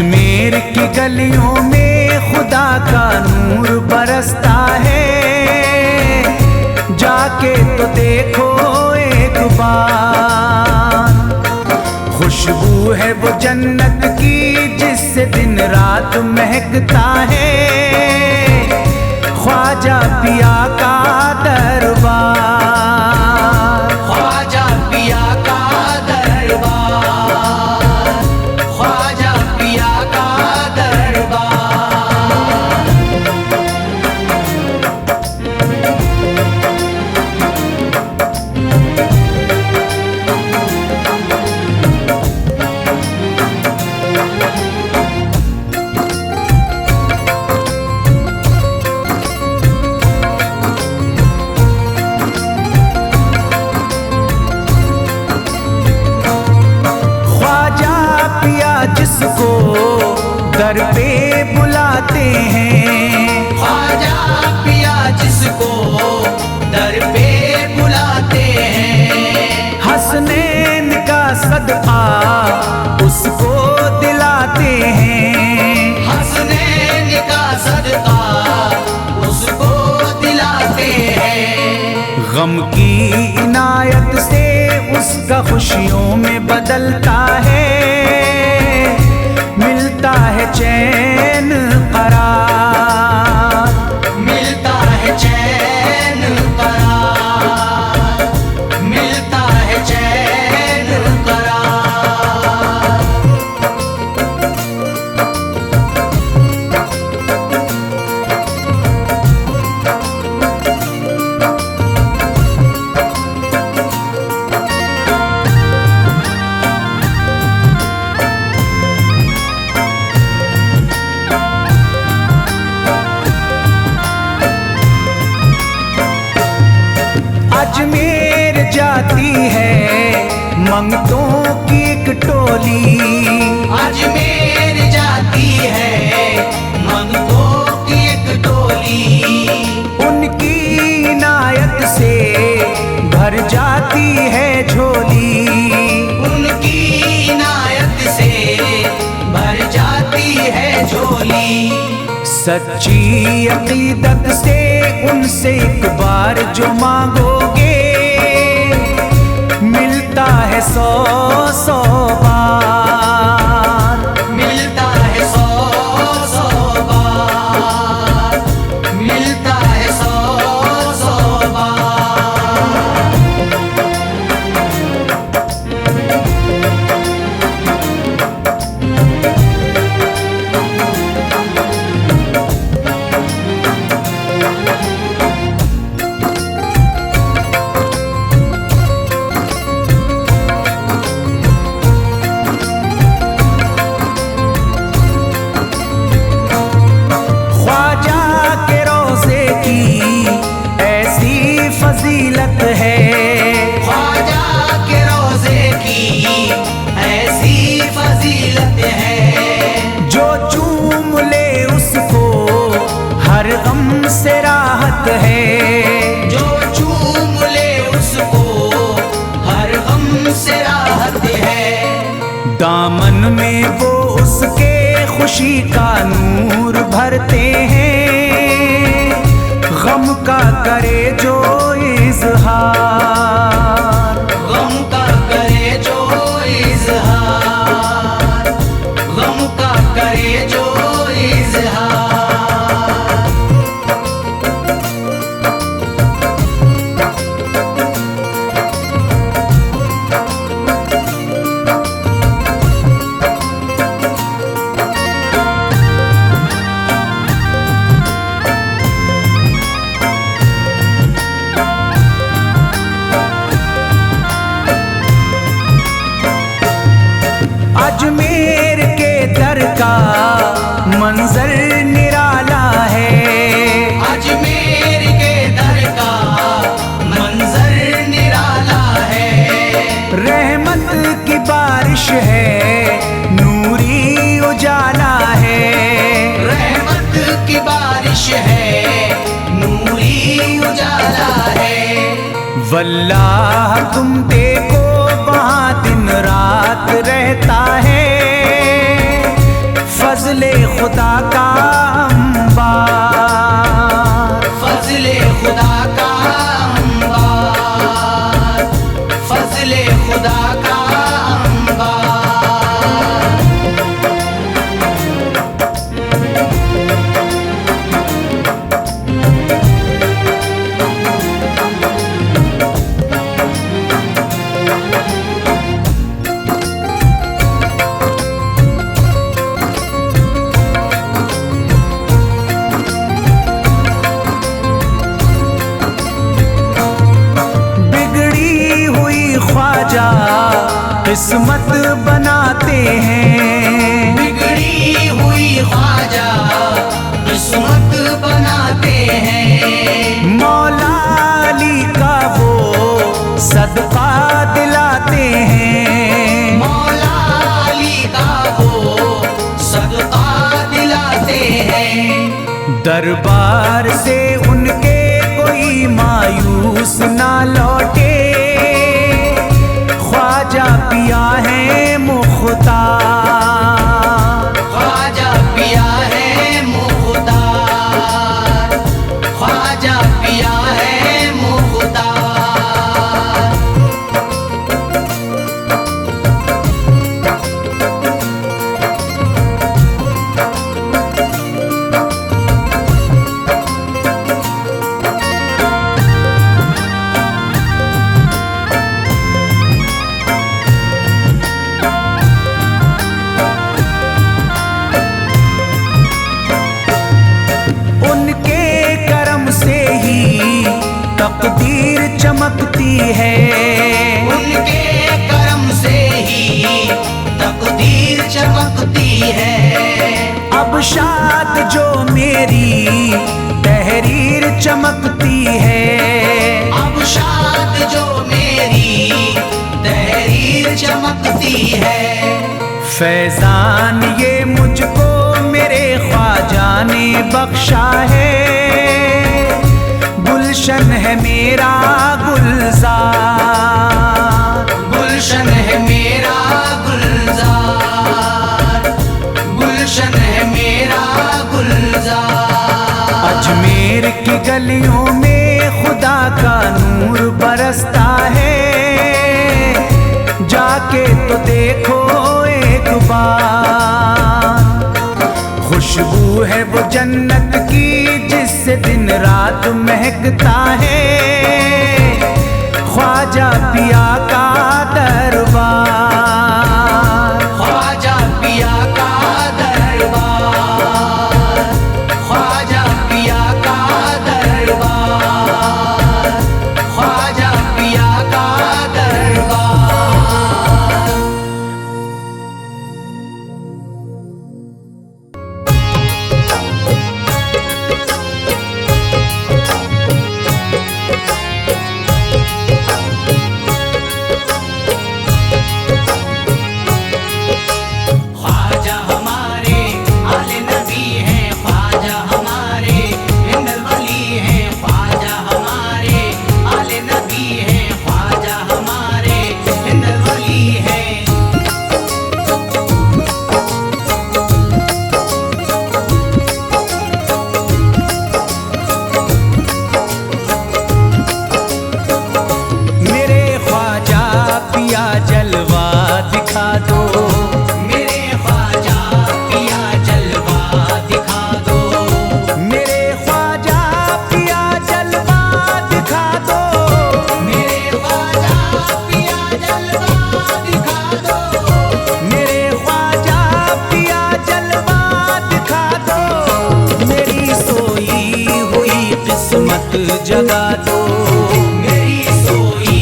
अजमेर की गलियों में खुदा का नूर बरसता है, जाके तो देखो एक बार। खुशबू है वो जन्नत की जिससे दिन रात महकता है, ख्वाजा पिया का दरबार। ख्वाजा पिया का दरबार, ख्वाजा पिया का दरबार। जिसको दर पे बुलाते हैं, ख्वाजा पिया जिसको दर पे बुलाते हैं, हसनैन का सदका उसको दिलाते हैं, हसनैन का सदका उसको दिलाते हैं। गम की इनायत से उसका खुशियों में बदलता है, मिलता है चैन करार, मिलता है चैन करार, मिलता है चैन करार। अजमेर जाती है मंगतों की एक टोली, अजमेर जाती है मंगतों की एक टोली, उनकी इनायत से भर जाती है झोली, उनकी इनायत से भर जाती है झोली। सच्ची अकीदत से उनसे एक बार जो मांगोगे, मिलता है 100 बार, मिलता है 100 बार, मिलता है 100 बार। फजीलत है ख्वाजा के रोज़े की ऐसी फजीलत है, जो चूम ले उसको हर गम से राहत है, जो चूम ले उसको हर गम से राहत है। दामन में वो उसके खुशी का नूर भरते हैं, गम का करे जो इज़हार, गम का करे जो इज़हार, गम का करे जो इज़हार। अजमेर के दर का मंजर निराला है, अजमेर के दर का मंजर निराला है। रहमत की बारिश है, नूरी उजाला है, रहमत की बारिश है, नूरी उजाला है। वल्लाह तुम देखो वहाँ दिन रात रहता है, फजले खुदा का अंबार, फजले खुदा का अंबार, फजले खुदा का अंबार। किस्मत बनाते हैं, बिगड़ी हुई ख्वाजा किस्मत बनाते हैं। मौला अली का वो सदका दिलाते हैं, मौला अली का वो सदका दिलाते हैं। दरबार से उनके कोई मायूस ना लौटे, ख्वाजा पिया है मुख्तार, ख्वाजा पिया है मुख्तार, ख्वाजा पिया है मुख्तार। तकदीर चमकती है, उनके करम से ही तकदीर चमकती है। अब शाद जो मेरी तहरीर चमकती है, अब शाद जो मेरी तहरीर चमकती है। फैजान ये मुझको मेरे ख्वाजा ने बख्शा है, गुलशन है मेरा गुलजार, गुलशन है मेरा गुलजार, गुलशन है मेरा गुलजार। अजमेर की गलियों में खुदा का नूर बरसता है, जाके तो देखो एक बार। खुशबू है वो जन्नत की जिससे दिन रात महकता है, ख्वाजा पिया का दरबार, ख्वाजा पिया का दरबार, ख्वाजा पिया का दरबार, ख्वाजा पिया का दरबार। जगा दो, मेरी सोई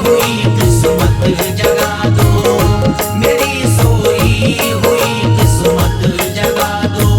हुई किस्मत जगा दो, मेरी सोई हुई किस्मत जगा दो।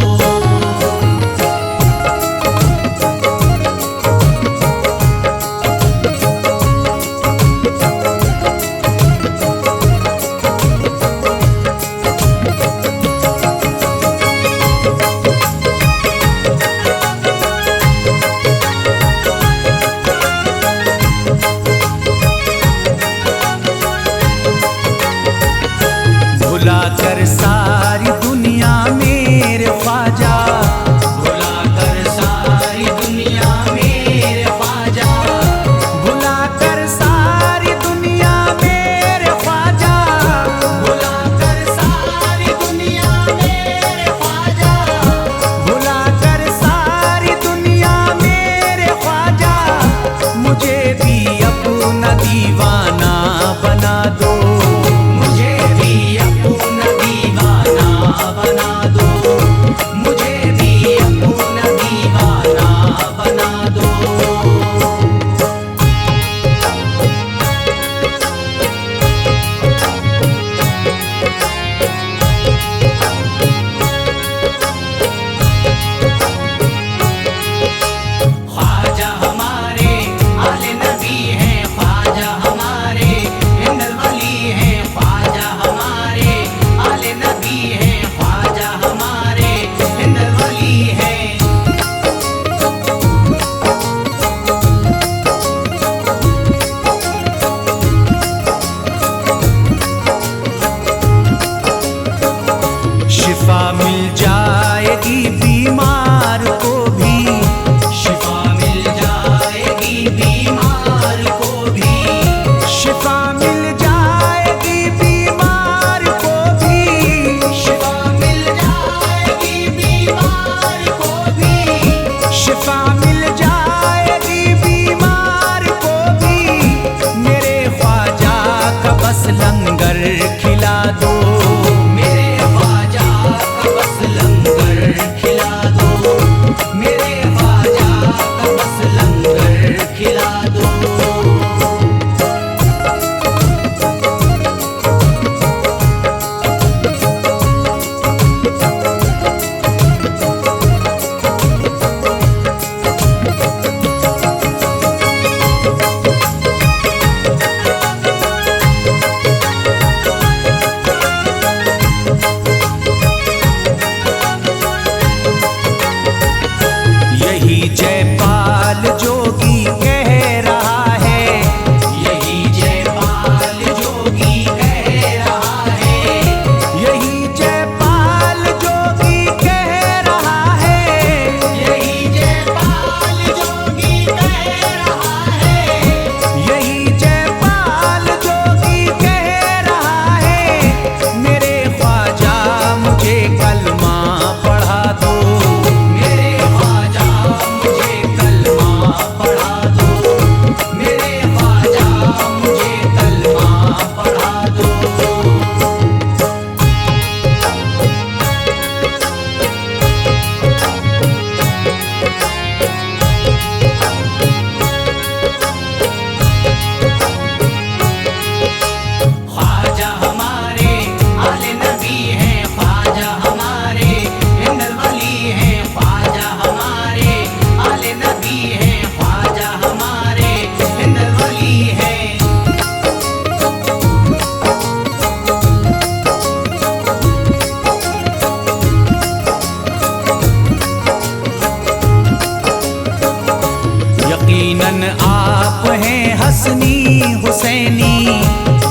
यकीनन आप हैं हसनी हुसैनी,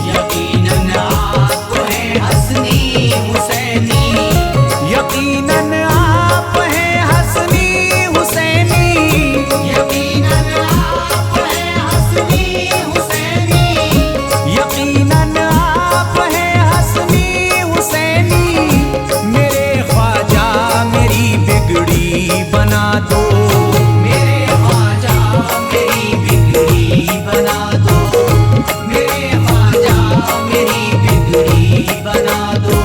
यकीनन आप हैं हसनी हुसैनी, यकीनन आप हैं हसनी हुसैनी, यकीनन आप हैं हसनी हुसैनी, यकीनन आप हैं हसनी हुसैनी। मेरे ख्वाजा मेरी बिगड़ी बना दो, मेरे ख्वाजा मेरी बिगड़ी बना दो, मेरे ख्वाजा मेरी बिगड़ी बना दो।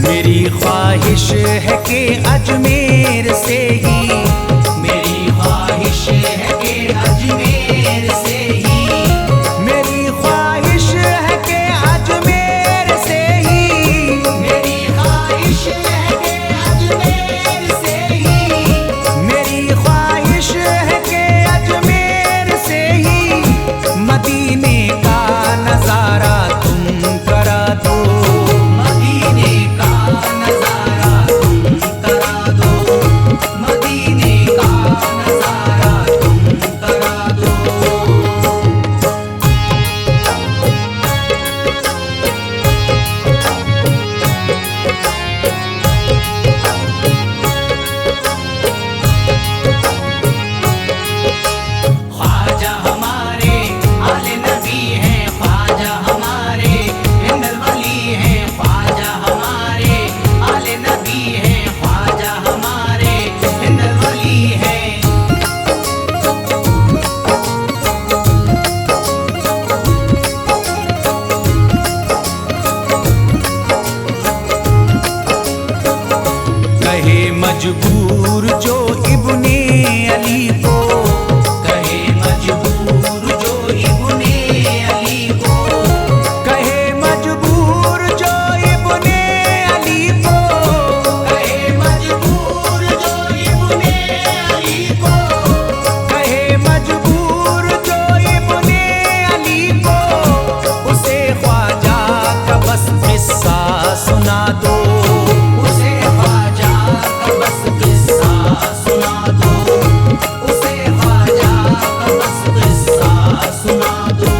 मेरी ख्वाहिश है कि अजमेर से ही, मेरी ख्वाहिश है कि अजमेर से ही, मेरी ख्वाहिश है कि अजमेर से ही, मेरी ख्वाहिश है कि अजमेर से ही, मेरी ख्वाहिश है कि अजमेर से ही मदीने का नजारा तुम करा दो, मदीने का नजारा तुम करा दो, मदीने का नजारा तुम करा दो। ख्वाजा हमारे आले नबी हैं, ख्वाजा हमारे हिंदल वली हैं, ख्वाजा हमारे आले नबी हैं, ख्वाजा हमारे हिंदल वली हैं। कहे मजबूर जो इब्ने अली को, कहे मजबूर जो इब्ने अली को, कहे मजबूर जो इब्ने अली को, कहे मजबूर जो इब्ने अली को, कहे मजबूर जो इब्ने अली को, उसे ख्वाजा का बस किस्सा सुना दो, उसे ख्वाजा का बस किस्सा सुना दो, उसे ख्वाजा का बस किस्सा सुना दो।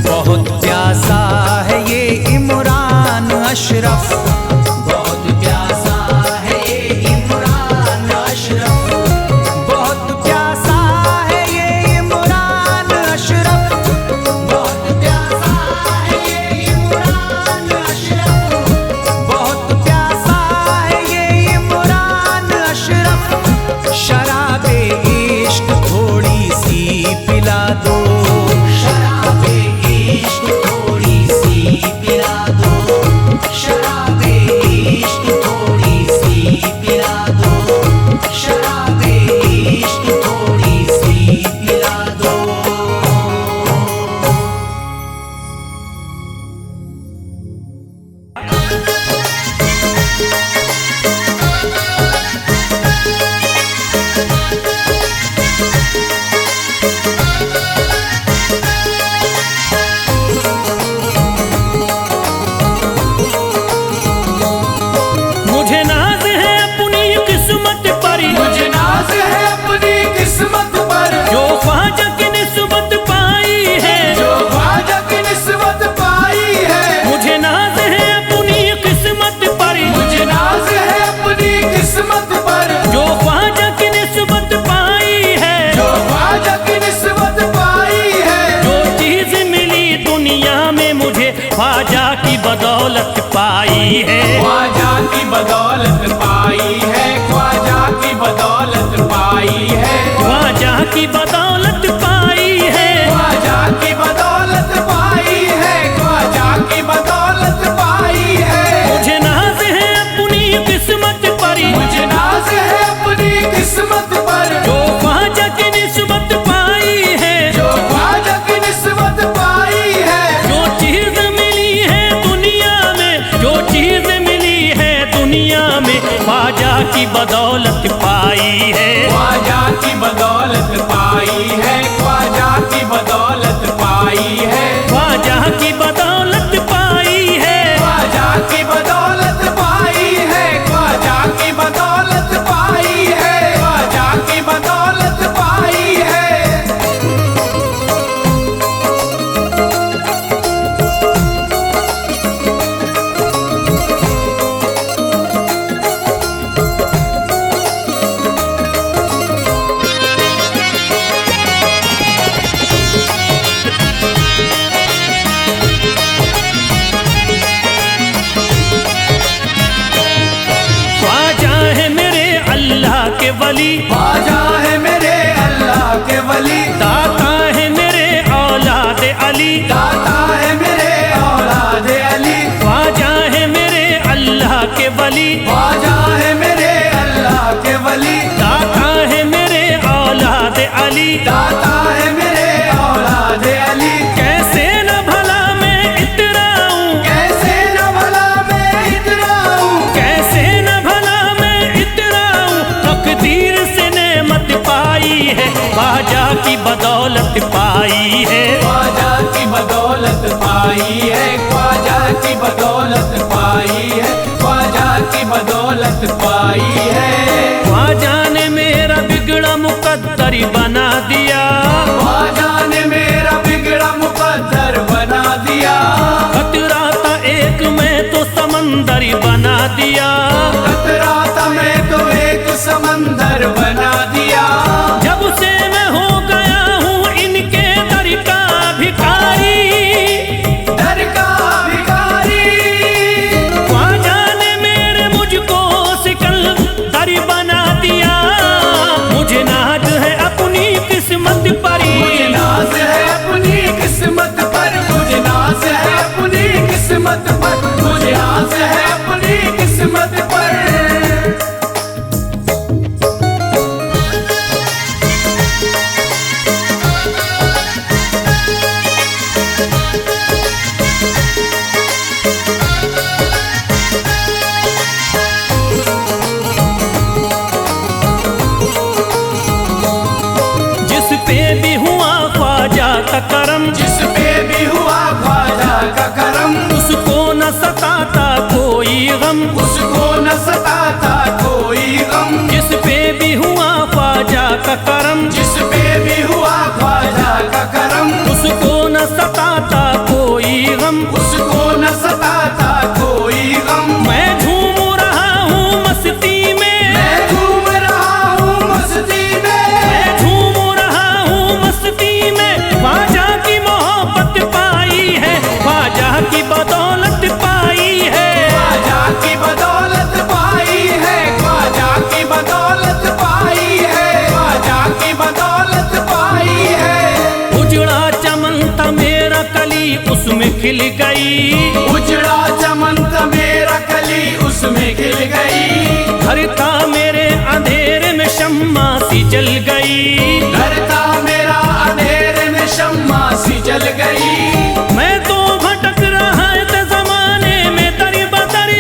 बहुत प्यासा है ये इमरान अशरफ, बहुत प्यासा है ये इमरान अशरफ, बहुत प्यासा है ये इमरान अशरफ, बहुत प्यासा है ये इमरान अशरफ, बहुत प्यासा है ये इमरान अशरफ। शराबे इश्क थोड़ी सी पिला दो, शराबे इश्क थोड़ी सी पिला दो, शराबे इश्क थोड़ी सी पिला दो, शराबे इश्क थोड़ी सी पिला दो। मुझे नाज है अपनी किस्मत पर, मुझे नाज है अपनी किस्मत पर, जो ख्वाजा की निस्बत पाई है, जो ख्वाजा की निस्बत पाई है। मुझे नाज है अपनी किस्मत पर, मुझे नाज है अपनी किस्मत पर, जो ख्वाजा की निस्बत पाई है, जो ख्वाजा की निस्बत पाई है। जो चीज मिली दुनिया में मुझे ख्वाजा की बदौलत पाई है। ख्वाजा की बदौलत पाई है, ख्वाजा की बदौलत पाई है, ख्वाजा की बदौलत पाई है, ख्वाजा की बदौलत पाई है, ख्वाजा की बदौलत पाई है। मुझे नाज है अपनी किस्मत पर, मुझे नाज है अपनी किस्मत पर, जो ख्वाजा की निस्बत पाई है, जो ख्वाजा की निस्बत पाई है। जो चीज मिली है दुनिया में, जो चीज मिली है दुनिया में, ख्वाजा की बदौलत पाई है, ख्वाजा की बदौलत पाई है, ख्वाजा की बदौलत पाई है, ख्वाजा की बदौलत पाई है, ख्वाजा की बदौलत पाई है, ख्वाजा की बदौलत पाई है, ख्वाजा की बदौलत पाई है। ख्वाजा है मेरे अल्लाह के वली, ख्वाजा है मेरे अल्लाह के वली, दाता है मेरे औलाद अली, दाता है मेरे औलाद अली, ख्वाजा है मेरे अल्लाह के वली, ख्वाजा है मेरे अल्लाह के वली, दाता है मेरे औलाद अली। दाता है मेरे औलाद अली। कैसे न भला मैं इतराऊं, कैसे न भला मैं इतराऊं, कैसे न भला मैं इतराऊं, तकदीर से नेमत पाई है, ख्वाजा की बदौलत पाई है, ख्वाजा की बदौलत पाई है, ख्वाजा की बदौलत पाई है, ख्वाजा की बदौलत पाई है। ख्वाजा ने मेरा बिगड़ा मुकद्दर बना दिया, ख्वाजा ने मेरा बिगड़ा मुकद्दर बना दिया, खतरा था एक मैं तो समंदर बना दिया, खतरा था मैं तो एक समंदर बना दिया। जब से मैं हो गया हूँ इनके दर का भिखारी, दर का भिखारी, ख्वाजा ने मेरे मुझको सिकंदर बना दिया, मुझे नाज है अपनी किस्मत पर, मुझे नाज है अपनी किस्मत पर, मुझे नाज है अपनी किस्मत पर, मुझे नाज है अपनी किस्मत पर। जिस पे भी हुआ ख्वाजा का करम, जिस पे भी हुआ ख्वाजा का करम, उसको न सताता कोई गम, उसको न सताता कोई गम। जिस पे भी हुआ ख्वाजा का करम, जिस पे भी हुआ ख्वाजा का करम, उसको न सताता कोई गम, उसको न सताता कोई गम। मैं झूम रहा हूँ मस्ती में, मैं झूम रहा हूँ मस्ती में, मैं झूम रहा हूँ मस्ती में, ख्वाजा की मोहब्बत पाई है, ख्वाजा की बदौलत पाई है, ख्वाजा की बदौलत पाई है, ख्वाजा की बदौलत पाई है, ख्वाजा की बदौलत पाई है। उजड़ा चमन था मेरा कली उसमें खिल गई, उजड़ा चमन था मेरा कली उसमें खिल गई, घर था मेरे अंधेरे में शम्मा सी जल गई, घर था मेरा अंधेरे में शम्मा सी जल गई। मैं तो भटक रहा था जमाने में दर बदर,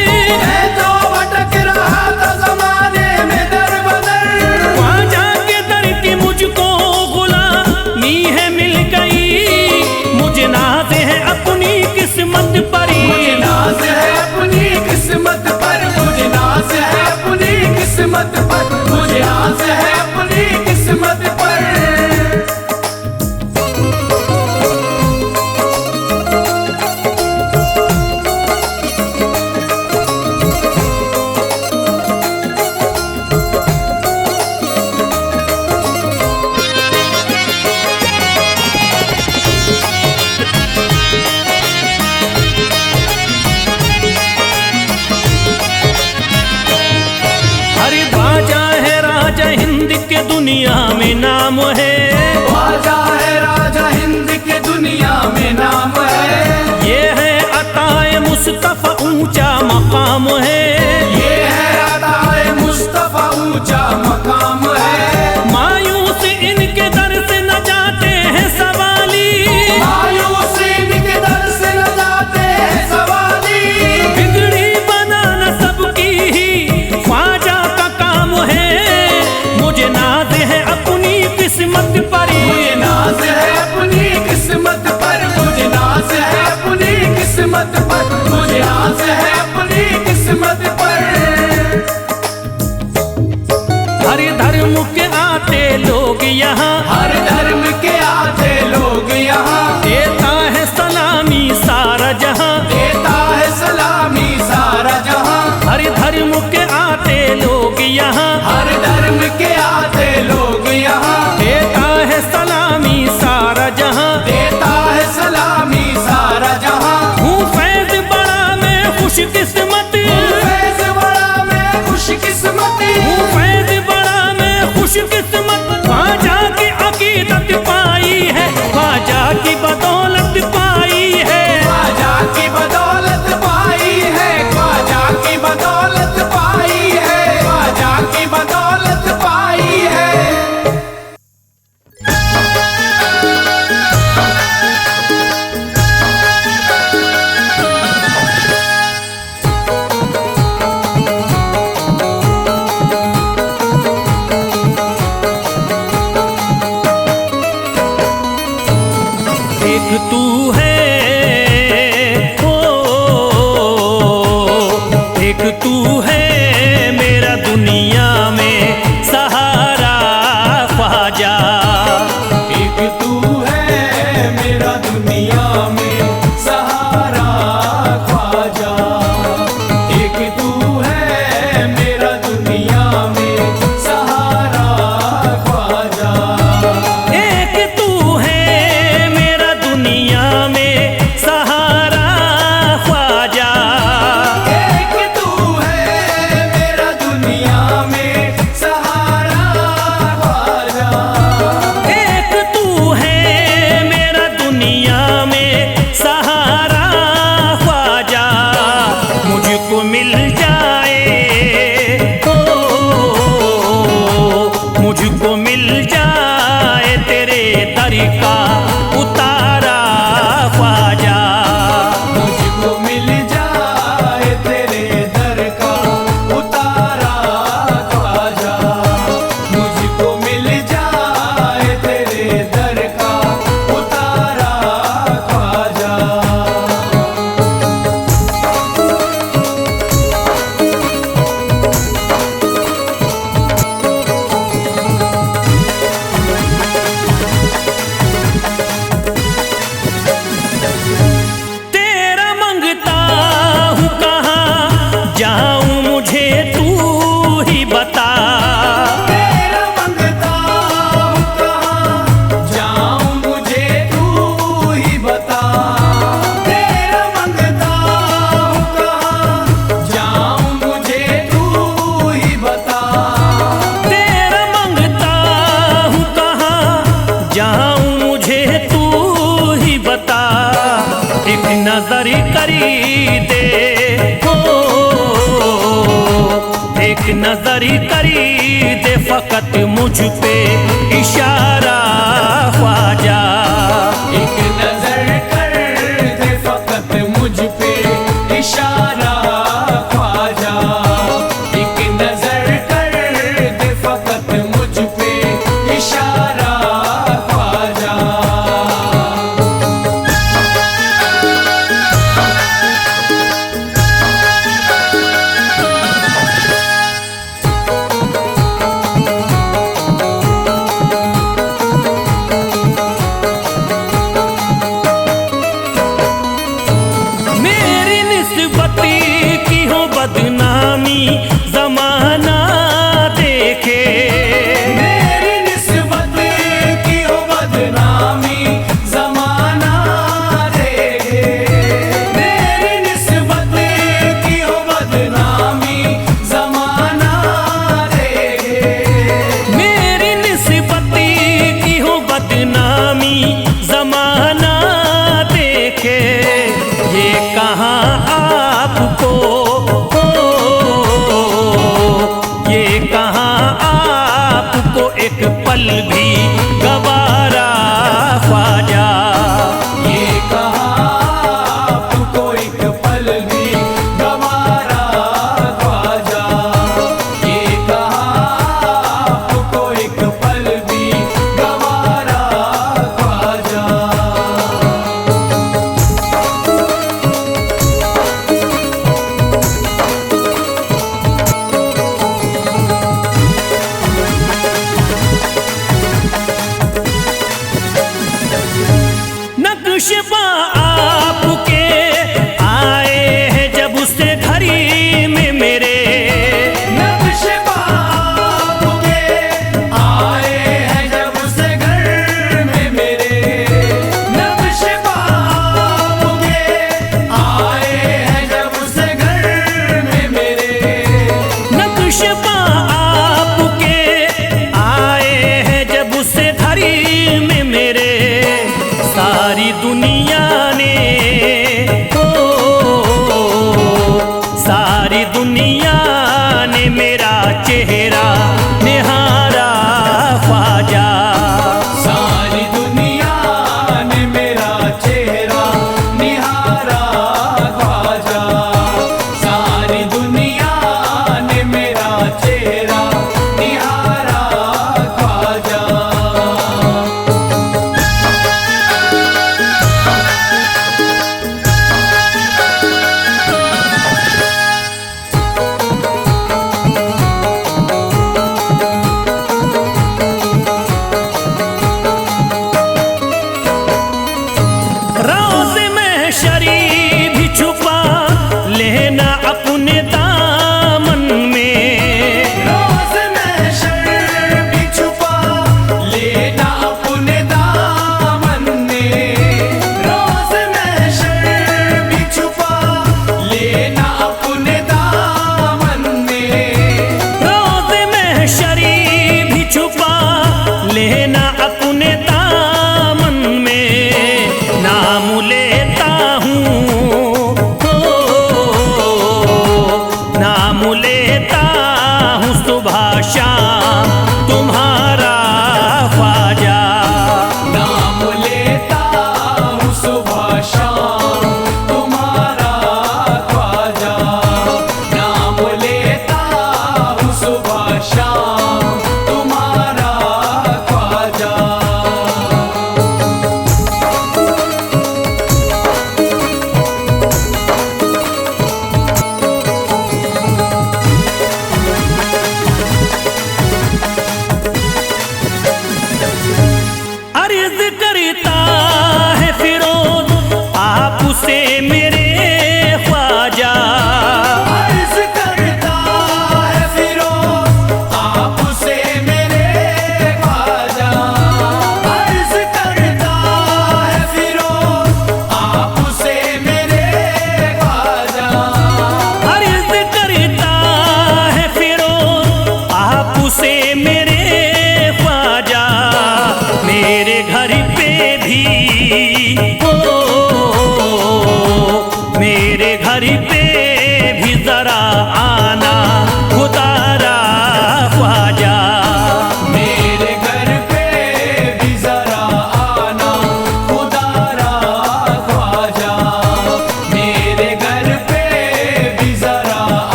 मैं तो भटक रहा था जमाने में दर बदर, ख्वाजा के दर की मुझको गुलामी है मिल गई, मुझे नाज है अपनी किस्मत पर, मुझे नाज है अपनी किस्मत पर, मुझे नाज है अपनी किस्मत के दुनिया में नाम है, ख्वाजा है राजा हिंद के दुनिया में नाम है। ये है अताए मुस्तफा ऊंचा मकाम है, ये है अताए मुस्तफा ऊंचा मकाम है। मायूस इनके दर से न जाते हैं सवाली, मायूस इनके दर से न जाते हैं सवाली। बिगड़ी बनाना सबकी ही ख्वाजा का काम है। मुझे नाज है अपनी किस्मत पर, मुझे नाज है अपनी किस्मत पर, मुझे नाज है अपनी किस्मत पर, मुझे नाज है अपनी किस्मत पर। हर धर्म के आते लोग यहाँ, हर धर्म के आते लोग यहाँ, देता है सलामी सारा जहाँ, देता है सलामी सारा जहाँ। हर धर्म के आते लोग यहाँ, हर धर्म के आते लोग यहाँ, देता है सलामी सारा जहाँ। देता है सलामी सारा जहाँ। हूँ फैज बड़ा मैं खुशकिस्मत, फैज़ बड़ा मैं खुशकिस्मत, हूँ फैज बड़ा मैं खुशकिस्मत। ख्वाजा की अकीदत पाई है, ख्वाजा की बदौलत पाई है, ख्वाजा की बदौलत पाई है, ख्वाजा की बदौलत पाई है, ख्वाजा की बदौलत पाई है। एक तू है ओ, एक तू है मेरा दुनिया में सहारा ख्वाजा, एक तू है मेरा दुनिया में सहारा ख्वाजा, एक तू है मेरा दुनिया में सहारा ख्वाजा। एक तू है मेरा दुनिया में सहारा ख्वाजा, एक तू है मेरा दुनिया में सहारा ख्वाजा, एक तू है मेरा दुनिया में सहारा ख्वाजा। मुझको मिल जाए ओ, मुझको मिल जाए तेरे दर का उतारा ख्वाजा, मुझको मिल जाए तेरे दर का उतारा ख्वाजा, मुझको मिल जाए तेरे दर का उतारा ख्वाजा। तेरा मंगता हूँ कहाँ जाऊँ मुझे तू ही बता, तेरा मंगता हूँ कहाँ जाऊँ मुझे तू ही बता, तेरा मंगता हूँ कहाँ जाऊँ मुझे तू ही बता। तेरा मंगता हूँ कहाँ जाऊँ मुझे तू ही बता। एक नजर करी दे हो, एक नजर करी दे फकत मुझ पे इशारा ख्वाजा, एक नजर कर दे फकत मुझ पे इशारा ख्वाजा, एक नजर कर दे फकत मुझ पे इशारा ख्वाजा। दुनिया ने मेरा चेहरा